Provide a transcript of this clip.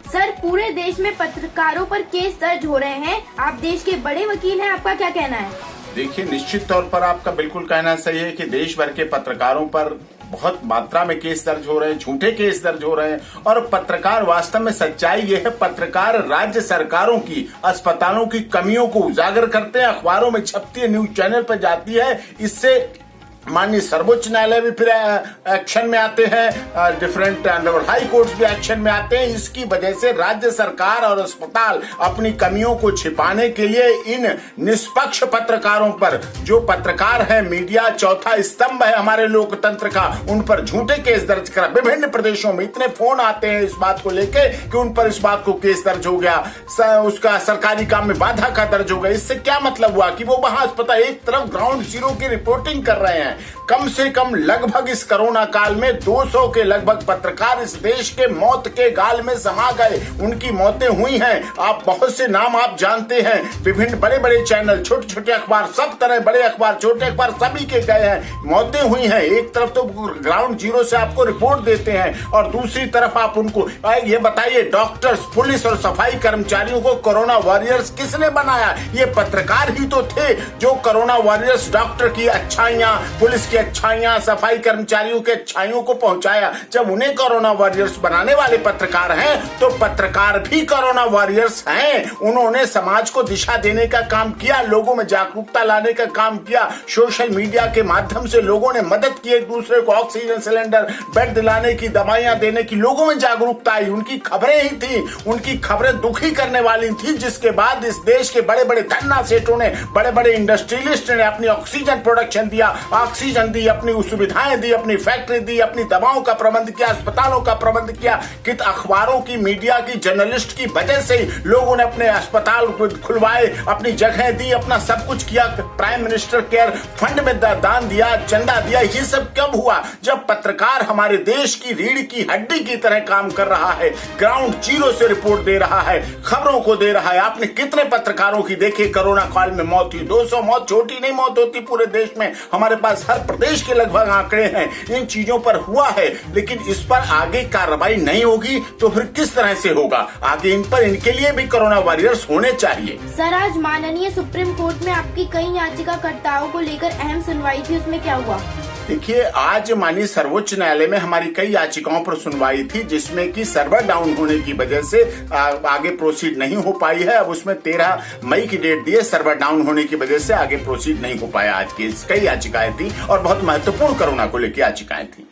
Sir, पूरे देश में पत्रकारों पर केस दर्ज हो रहे हैं। आप देश के बड़े वकील हैं, आपका क्या कहना है? देखिए, निश्चित तौर पर आपका बिल्कुल कहना सही है कि देश भर के पत्रकारों पर बहुत मात्रा में केस दर्ज हो रहे हैं, झूठे केस दर्ज हो रहे हैं। और पत्रकार, वास्तव में सच्चाई ये है, पत्रकार राज्य सरकारों की, अस्पतालों की कमियों को उजागर करते हैं, अखबारों में छपती है, न्यूज चैनल पर जाती है। इससे माननीय सर्वोच्च न्यायालय भी फिर एक्शन में आते हैं, डिफरेंट हाई कोर्ट्स भी एक्शन में आते हैं। इसकी वजह से राज्य सरकार और अस्पताल अपनी कमियों को छिपाने के लिए इन निष्पक्ष पत्रकारों पर, जो पत्रकार है, मीडिया चौथा स्तंभ है हमारे लोकतंत्र का, उन पर झूठे केस दर्ज करा। विभिन्न प्रदेशों में इतने फोन आते हैं इस बात को लेके कि उन पर इस बात को केस दर्ज हो गया, उसका सरकारी काम में बाधा का दर्ज हो गया। इससे क्या मतलब हुआ कि वो वहां अस्पताल एक तरफ ग्राउंड जीरो की रिपोर्टिंग कर रहे हैं। कम से कम लगभग इस कोरोना काल में 200 के लगभग पत्रकार इस देश के मौत के गाल में समा गए, उनकी मौतें हुई हैं। आप बहुत से नाम आप जानते हैं, विभिन्न बड़े बड़े चैनल, छोटे छोटे अखबार, सब तरह बड़े अखबार, छोटे अखबार, सभी के गए हैं, मौतें हुई हैं। एक तरफ तो ग्राउंड जीरो से आपको रिपोर्ट देते हैं और दूसरी तरफ आप उनको ये बताइए, डॉक्टर्स, पुलिस और सफाई कर्मचारियों को कोरोना वॉरियर्स किसने बनाया? ये पत्रकार ही तो थे जो कोरोना वॉरियर्स, डॉक्टर की अच्छाइयां, पुलिस की अच्छाइयां, सफाई कर्मचारियों के अच्छाइयों को पहुंचाया। जब उन्हें कोरोना वॉरियर्स बनाने वाले पत्रकार हैं, तो पत्रकार भी कोरोना वॉरियर्स हैं। उन्होंने समाज को दिशा देने का काम किया, लोगों में जागरूकता लाने का काम किया। सोशल मीडिया के माध्यम से लोगों ने मदद की, एक दूसरे को ऑक्सीजन सिलेंडर, बेड दिलाने की, दवाइयां देने की, लोगों में जागरूकता आई। उनकी खबरें ही थी, उनकी खबरें दुखी करने वाली थी, जिसके बाद इस देश के बड़े बड़े धन्ना सेठों ने, बड़े बड़े इंडस्ट्रियलिस्ट ने अपनी ऑक्सीजन प्रोडक्शन दिया, ऑक्सीजन दी, अपनी सुविधाएं दी, अपनी फैक्ट्री दी, अपनी दवाओं का प्रबंध किया, अस्पतालों का प्रबंध किया। कि अखबारों की, मीडिया की, जर्नलिस्ट की वजह से लोगों ने अपने अस्पताल खुलवाए, अपनी जगह दी, अपना सब कुछ किया। प्राइम मिनिस्टर केयर फंड में दान दिया, चंदा दिया। ये सब कब हुआ? जब पत्रकार हमारे देश की रीढ़ की हड्डी की तरह काम कर रहा है, ग्राउंड जीरो से रिपोर्ट दे रहा है, खबरों को दे रहा है। आपने कितने पत्रकारों की देखी कोरोना काल में मौत हुई? 200 मौत छोटी नहीं मौत होती पूरे देश में। हमारे पास हर प्रदेश के लगभग आंकड़े हैं। इन चीजों पर हुआ है, लेकिन इस पर आगे कार्रवाई नहीं होगी तो फिर किस तरह से होगा? आगे इन पर, इनके लिए भी कोरोना वॉरियर्स होने चाहिए। सर, आज माननीय सुप्रीम कोर्ट में आपकी कई याचिकाकर्ताओं को लेकर अहम सुनवाई थी, उसमें क्या हुआ? देखिए, आज माननीय सर्वोच्च न्यायालय में हमारी कई याचिकाओं पर सुनवाई थी, जिसमें कि सर्वर डाउन होने की वजह से आगे प्रोसीड नहीं हो पाई है। अब उसमें 13 मई की डेट दी है, सर्वर डाउन होने की वजह से आगे प्रोसीड नहीं हो पाया। आज की कई याचिकाएं थी और बहुत महत्वपूर्ण कोरोना को लेकर याचिकाएं थी।